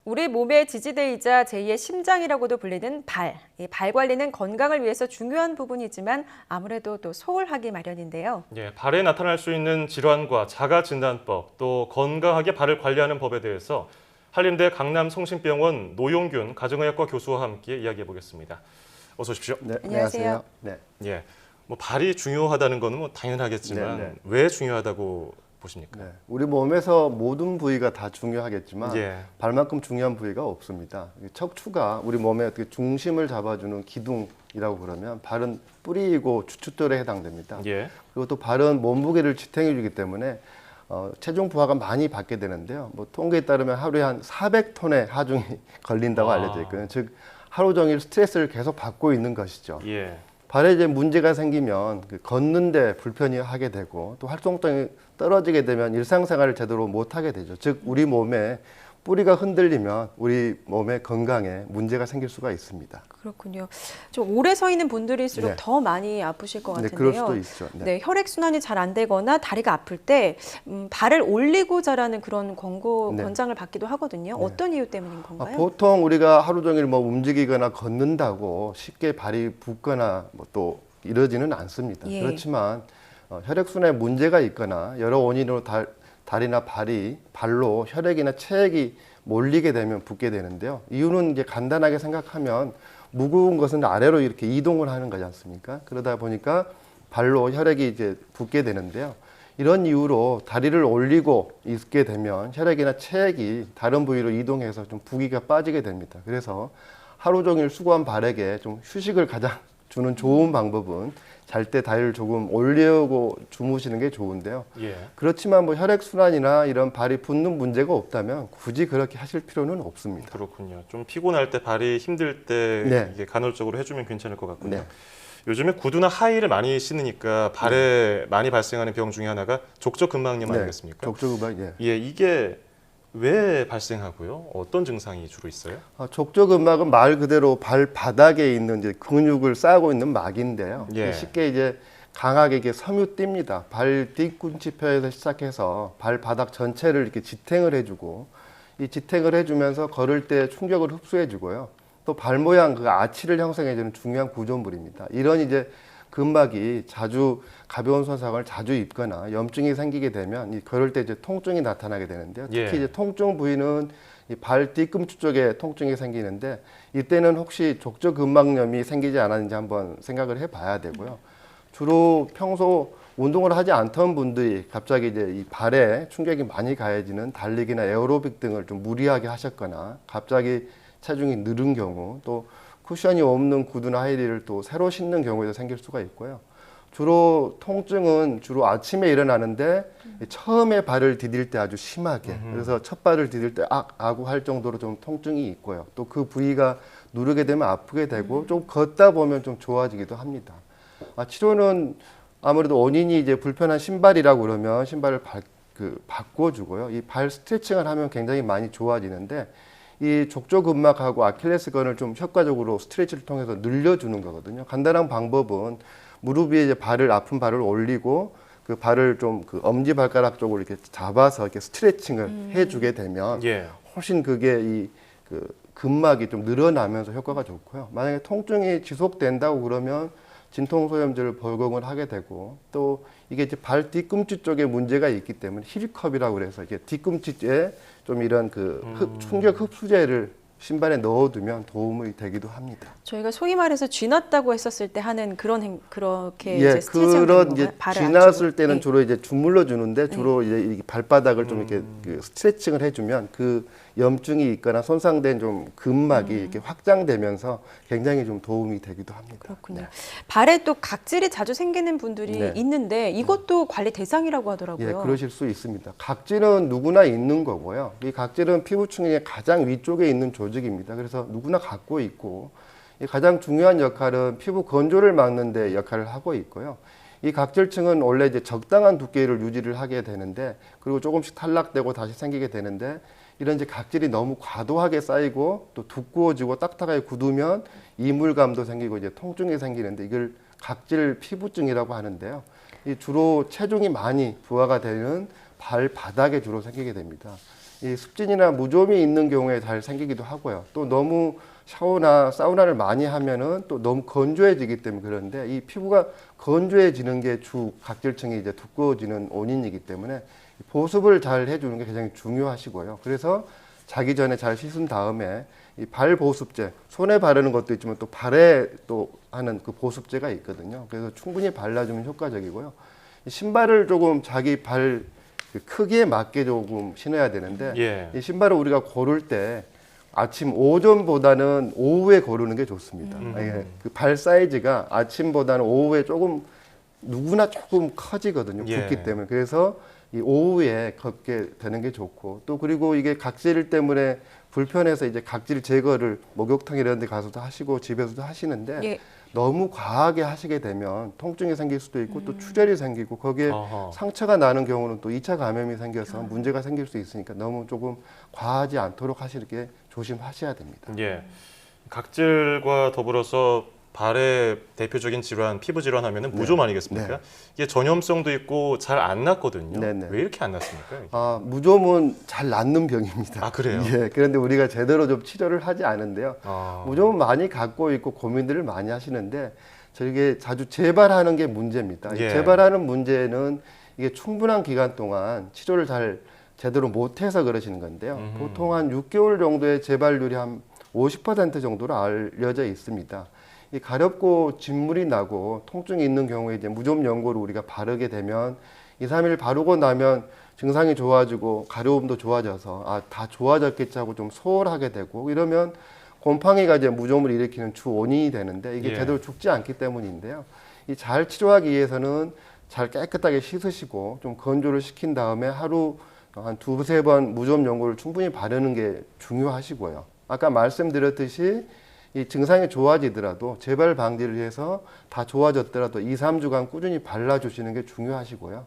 우리 몸의 지지대이자 제2의 심장이라고도 불리는 발. 이 발 관리는 건강을 위해서 중요한 부분이지만 아무래도 또 소홀하기 마련인데요. 예, 발에 나타날 수 있는 질환과 자가 진단법, 또 건강하게 발을 관리하는 법에 대해서 한림대 강남성심병원 노용균 가정의학과 교수와 함께 이야기해 보겠습니다. 어서 오십시오. 네, 안녕하세요. 네. 예, 뭐 발이 중요하다는 거는 뭐 당연하겠지만 네, 네. 왜 중요하다고 보십니까? 네. 우리 몸에서 모든 부위가 다 중요하겠지만 예. 발만큼 중요한 부위가 없습니다. 척추가 우리 몸의 어떻게 중심을 잡아주는 기둥이라고 그러면 발은 뿌리이고 주춧돌에 해당됩니다. 예. 그리고 또 발은 몸무게를 지탱해주기 때문에 체중 부하가 많이 받게 되는데요. 뭐 통계에 따르면 하루에 한 400톤의 하중이 걸린다고 알려져 있거든요. 즉 하루 종일 스트레스를 계속 받고 있는 것이죠. 예. 발에 이제 문제가 생기면 걷는데 불편이 하게 되고 또 활동성이 떨어지게 되면 일상생활을 제대로 못하게 되죠. 즉 우리 몸에 뿌리가 흔들리면 우리 몸의 건강에 문제가 생길 수가 있습니다. 그렇군요. 좀 오래 서 있는 분들일수록 네. 더 많이 아프실 것 네, 같은데요. 그럴 수도 있죠. 네, 혈액순환이 잘 안 되거나 다리가 아플 때 발을 올리고 자라는 그런 네. 권장을 받기도 하거든요. 네. 어떤 이유 때문인 건가요? 보통 우리가 하루 종일 뭐 움직이거나 걷는다고 쉽게 발이 붓거나 뭐 또 이러지는 않습니다. 예. 그렇지만 혈액순환에 문제가 있거나 여러 원인으로 다리나 발로 혈액이나 체액이 몰리게 되면 붓게 되는데요. 이유는 이제 간단하게 생각하면 무거운 것은 아래로 이렇게 이동을 하는 거지 않습니까? 그러다 보니까 발로 혈액이 이제 붓게 되는데요. 이런 이유로 다리를 올리고 있게 되면 혈액이나 체액이 다른 부위로 이동해서 좀 부기가 빠지게 됩니다. 그래서 하루 종일 수고한 발에게 좀 휴식을 가장 주는 좋은 방법은 잘 때 다리를 조금 올리고 주무시는 게 좋은데요. 예. 그렇지만 뭐 혈액순환이나 이런 발이 붓는 문제가 없다면 굳이 그렇게 하실 필요는 없습니다. 그렇군요. 좀 피곤할 때 발이 힘들 때 네. 이게 간헐적으로 해주면 괜찮을 것 같군요. 네. 요즘에 구두나 하이를 많이 신으니까 발에 많이 발생하는 병 중에 하나가 족저근막염 아니겠습니까? 족저근막, 예. 예, 이게 왜 발생하고요? 어떤 증상이 주로 있어요? 족저근막은 말 그대로 발바닥에 있는 이제 근육을 쌓고 있는 막인데요. 예. 쉽게 이제 강하게 이게 섬유띠입니다. 발 뒤꿈치뼈에서 시작해서 발바닥 전체를 이렇게 지탱을 해주고 이 지탱을 해주면서 걸을 때 충격을 흡수해주고요. 또 발 모양 그 아치를 형성해주는 중요한 구조물입니다. 이런 이제 근막이 자주 가벼운 손상을 자주 입거나 염증이 생기게 되면 이 걸을 때 이제 통증이 나타나게 되는데요. 특히 예. 이제 통증 부위는 이 발 뒤꿈치 쪽에 통증이 생기는데 이때는 혹시 족저근막염이 생기지 않았는지 한번 생각을 해봐야 되고요. 주로 평소 운동을 하지 않던 분들이 갑자기 이제 이 발에 충격이 많이 가해지는 달리기나 에어로빅 등을 좀 무리하게 하셨거나 갑자기 체중이 늘은 경우 또 쿠션이 없는 구두나 하이힐을 또 새로 신는 경우에도 생길 수가 있고요. 주로 통증은 주로 아침에 일어나는데 처음에 발을 디딜 때 아주 심하게 그래서 첫 발을 디딜 때 아구 할 정도로 좀 통증이 있고요. 또 그 부위가 누르게 되면 아프게 되고 좀 걷다 보면 좀 좋아지기도 합니다. 치료는 아무래도 원인이 이제 불편한 신발이라고 그러면 신발을 바꿔주고요. 이 발 스트레칭을 하면 굉장히 많이 좋아지는데 이 족저근막하고 아킬레스건을 좀 효과적으로 스트레치를 통해서 늘려주는 거거든요. 간단한 방법은 무릎 위에 이제 아픈 발을 올리고 그 발을 좀 그 엄지 발가락 쪽으로 이렇게 잡아서 이렇게 스트레칭을 해주게 되면 예. 훨씬 그게 이 그 근막이 좀 늘어나면서 효과가 좋고요. 만약에 통증이 지속된다고 그러면 진통소염제를 복용을 하게 되고 또 이게 이제 발 뒤꿈치 쪽에 문제가 있기 때문에 힐컵이라고 그래서 이게 뒤꿈치에 좀 이런 충격 흡수제를 신발에 넣어두면 도움이 되기도 합니다. 저희가 소위 말해서 쥐났다고 했었을 때 하는 그렇게 예, 이제 스트레칭 그런 이제 발을 쥐났을 때는 예. 주로 이제 주물러 주는데 주로 이제 이 발바닥을 좀 이렇게 스트레칭을 해주면 그 염증이 있거나 손상된 좀 근막이 이렇게 확장되면서 굉장히 좀 도움이 되기도 합니다. 그렇군요. 네. 발에 또 각질이 자주 생기는 분들이 네. 있는데 이것도 관리 대상이라고 하더라고요. 예, 그러실 수 있습니다. 각질은 누구나 있는 거고요. 이 각질은 피부층의 가장 위쪽에 있는 조직입니다. 그래서 누구나 갖고 있고 이 가장 중요한 역할은 피부 건조를 막는 데 역할을 하고 있고요. 이 각질층은 원래 이제 적당한 두께를 유지를 하게 되는데 그리고 조금씩 탈락되고 다시 생기게 되는데 이런 이제 각질이 너무 과도하게 쌓이고 또 두꺼워지고 딱딱하게 굳으면 이물감도 생기고 이제 통증이 생기는데 이걸 각질 피부증이라고 하는데요. 이 주로 체중이 많이 부하가 되는 발바닥에 주로 생기게 됩니다. 이 습진이나 무좀이 있는 경우에 잘 생기기도 하고요. 또 너무 샤워나 사우나를 많이 하면은 또 너무 건조해지기 때문에 그런데 이 피부가 건조해지는 게 주 각질층이 이제 두꺼워지는 원인이기 때문에 보습을 잘 해주는 게 굉장히 중요하시고요. 그래서 자기 전에 잘 씻은 다음에 이 발 보습제, 손에 바르는 것도 있지만 또 발에 또 하는 그 보습제가 있거든요. 그래서 충분히 발라주면 효과적이고요. 이 신발을 조금 자기 발 그 크기에 맞게 조금 신어야 되는데 예. 이 신발을 우리가 고를 때 아침 오전보다는 오후에 고르는 게 좋습니다. 그 발 사이즈가 아침보다는 오후에 조금 누구나 조금 커지거든요. 예. 붓기 때문에. 그래서 이 오후에 걷게 되는 게 좋고 또 그리고 이게 각질 때문에 불편해서 이제 각질 제거를 목욕탕 이런 데 가서도 하시고 집에서도 하시는데 예. 너무 과하게 하시게 되면 통증이 생길 수도 있고 또 출혈이 생기고 거기에 어허. 상처가 나는 경우는 또 2차 감염이 생겨서 문제가 생길 수 있으니까 너무 조금 과하지 않도록 하시게 조심하셔야 됩니다. 예. 각질과 더불어서 발의 대표적인 질환, 피부 질환 하면은 무좀 아니겠습니까? 네. 이게 전염성도 있고 잘 안 낫거든요. 네네. 왜 이렇게 안 낫습니까? 이게? 아, 무좀은 잘 낫는 병입니다. 아, 그래요? 예, 그런데 우리가 제대로 좀 치료를 하지 않은데요. 아. 무좀은 많이 갖고 있고 고민들을 많이 하시는데 저게 자주 재발하는 게 문제입니다. 이 예. 재발하는 문제는 이게 충분한 기간 동안 치료를 잘 제대로 못해서 그러시는 건데요. 보통 한 6개월 정도의 재발률이 한 50% 정도로 알려져 있습니다. 이 가렵고 진물이 나고 통증이 있는 경우에 이제 무좀 연고를 우리가 바르게 되면 2, 3일 바르고 나면 증상이 좋아지고 가려움도 좋아져서 아, 다 좋아졌겠지 하고 좀 소홀하게 되고 이러면 곰팡이가 이제 무좀을 일으키는 주 원인이 되는데 이게 예. 제대로 죽지 않기 때문인데요. 이 잘 치료하기 위해서는 잘 깨끗하게 씻으시고 좀 건조를 시킨 다음에 하루 한 두세 번 무좀 연고를 충분히 바르는 게 중요하시고요. 아까 말씀드렸듯이 이 증상이 좋아지더라도 재발 방지를 위해서 다 좋아졌더라도 2, 3주간 꾸준히 발라주시는 게 중요하시고요.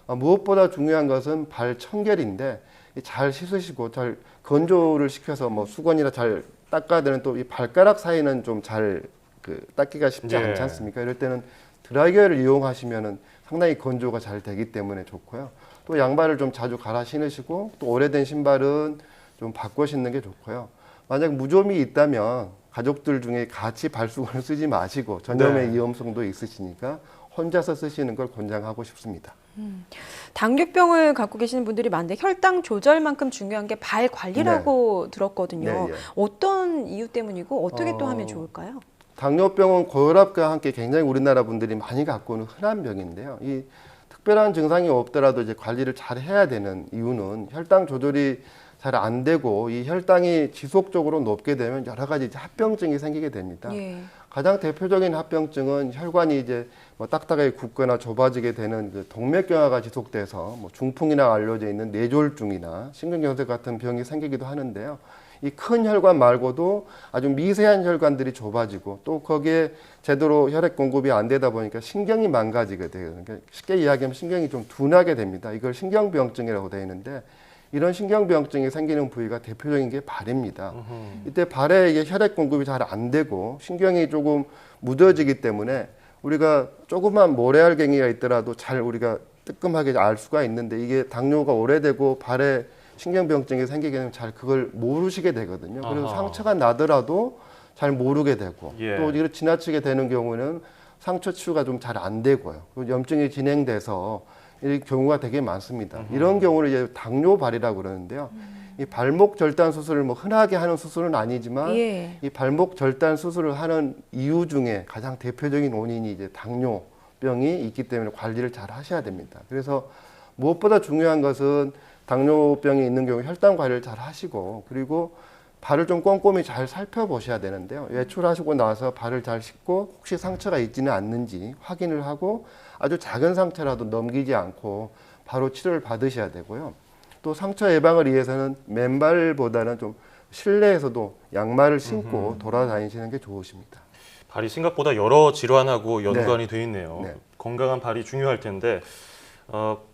무엇보다 중요한 것은 발 청결인데 잘 씻으시고 잘 건조를 시켜서 뭐 수건이나 잘 닦아야 되는 또 이 발가락 사이는 좀 잘 닦기가 쉽지 예. 않지 않습니까? 이럴 때는 드라이기어를 이용하시면은 상당히 건조가 잘 되기 때문에 좋고요. 또 양발을 좀 자주 갈아 신으시고 또 오래된 신발은 좀 바꿔 신는 게 좋고요. 만약 무좀이 있다면 가족들 중에 같이 발수건을 쓰지 마시고 전염의 네. 위험성도 있으시니까 혼자서 쓰시는 걸 권장하고 싶습니다. 당뇨병을 갖고 계시는 분들이 많은데 혈당 조절만큼 중요한 게 발 관리라고 들었거든요. 네, 예. 어떤 이유 때문이고 어떻게 또 하면 좋을까요? 당뇨병은 고혈압과 함께 굉장히 우리나라 분들이 많이 갖고 오는 흔한 병인데요. 이 특별한 증상이 없더라도 이제 관리를 잘 해야 되는 이유는 혈당 조절이 잘 안 되고 이 혈당이 지속적으로 높게 되면 여러 가지 이제 합병증이 생기게 됩니다. 예. 가장 대표적인 합병증은 혈관이 이제 뭐 딱딱하게 굳거나 좁아지게 되는 그 동맥경화가 지속돼서 뭐 중풍이나 알려져 있는 뇌졸중이나 심근경색 같은 병이 생기기도 하는데요. 이 큰 혈관 말고도 아주 미세한 혈관들이 좁아지고 또 거기에 제대로 혈액 공급이 안 되다 보니까 신경이 망가지게 돼요. 그러니까 쉽게 이야기하면 신경이 좀 둔하게 됩니다. 이걸 신경병증이라고 되어 있는데 이런 신경병증이 생기는 부위가 대표적인 게 발입니다. 이때 발에 이게 혈액 공급이 잘 안 되고 신경이 조금 무뎌지기 때문에 우리가 조그만 모래알갱이가 있더라도 잘 우리가 뜨끔하게 알 수가 있는데 이게 당뇨가 오래되고 발에 신경병증이 생기게 되면 잘 그걸 모르시게 되거든요. 그래서 아하. 상처가 나더라도 잘 모르게 되고 예. 또 이렇게 지나치게 되는 경우는 상처 치유가 좀 잘 안 되고요. 그리고 염증이 진행돼서 이 경우가 되게 많습니다. 이런 경우를 이제 당뇨발이라고 그러는데요. 이 발목 절단 수술을 뭐 흔하게 하는 수술은 아니지만 예. 이 발목 절단 수술을 하는 이유 중에 가장 대표적인 원인이 이제 당뇨병이 있기 때문에 관리를 잘 하셔야 됩니다. 그래서 무엇보다 중요한 것은 당뇨병이 있는 경우 혈당 관리를 잘 하시고 그리고 발을 좀 꼼꼼히 잘 살펴보셔야 되는데요. 외출하시고 나서 발을 잘 씻고 혹시 상처가 있지는 않는지 확인을 하고 아주 작은 상처라도 넘기지 않고 바로 치료를 받으셔야 되고요. 또 상처 예방을 위해서는 맨발보다는 좀 실내에서도 양말을 신고 돌아다니시는 게 좋으십니다. 발이 생각보다 여러 질환하고 연관이 돼 있네요. 네. 건강한 발이 중요할 텐데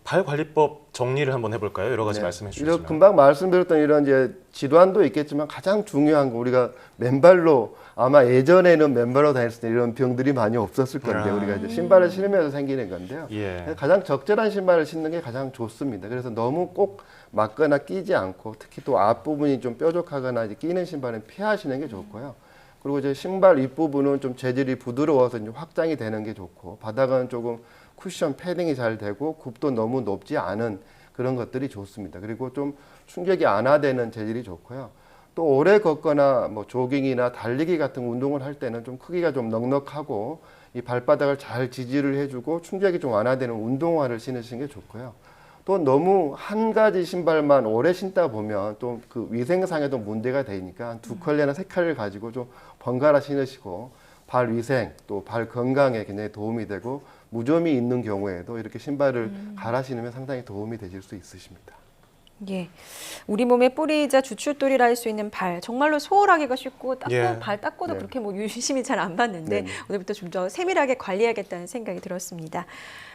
발관리법 정리를 한번 해볼까요? 여러 가지 네. 말씀해 이런 주셨지만. 금방 말씀드렸던 이런 이제 질환도 있겠지만 가장 중요한 거 우리가 맨발로 아마 예전에는 맨발로 다녔을 때 이런 병들이 많이 없었을 건데 우리가 이제 신발을 신으면서 생기는 건데요. 예. 가장 적절한 신발을 신는 게 가장 좋습니다. 그래서 너무 꼭 맞거나 끼지 않고 특히 또 앞부분이 좀 뾰족하거나 이제 끼는 신발은 피하시는 게 좋고요. 그리고 이제 신발 윗부분은 좀 재질이 부드러워서 이제 확장이 되는 게 좋고 바닥은 조금 쿠션 패딩이 잘 되고 굽도 너무 높지 않은 그런 것들이 좋습니다. 그리고 좀 충격이 안화되는 재질이 좋고요. 또 오래 걷거나 뭐 조깅이나 달리기 같은 운동을 할 때는 좀 크기가 좀 넉넉하고 이 발바닥을 잘 지지를 해주고 충격이 좀 완화되는 운동화를 신으시는 게 좋고요. 또 너무 한 가지 신발만 오래 신다 보면 또 그 위생상에도 문제가 되니까 한 두 컬레나 세 컬레를 가지고 좀 번갈아 신으시고 발 위생 또 발 건강에 굉장히 도움이 되고 무좀이 있는 경우에도 이렇게 신발을 갈아 신으면 상당히 도움이 되실 수 있으십니다. 예, 우리 몸의 뿌리이자 주춧돌이라 할 수 있는 발, 정말로 소홀하기가 쉽고 닦고 예. 발 닦고도 네. 그렇게 뭐 유심히 잘 안 받는데 네. 오늘부터 좀 더 세밀하게 관리해야겠다는 생각이 들었습니다.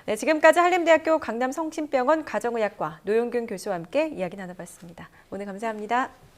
네, 지금까지 한림대학교 강남성심병원 가정의학과 노용균 교수와 함께 이야기 나눠봤습니다. 오늘 감사합니다.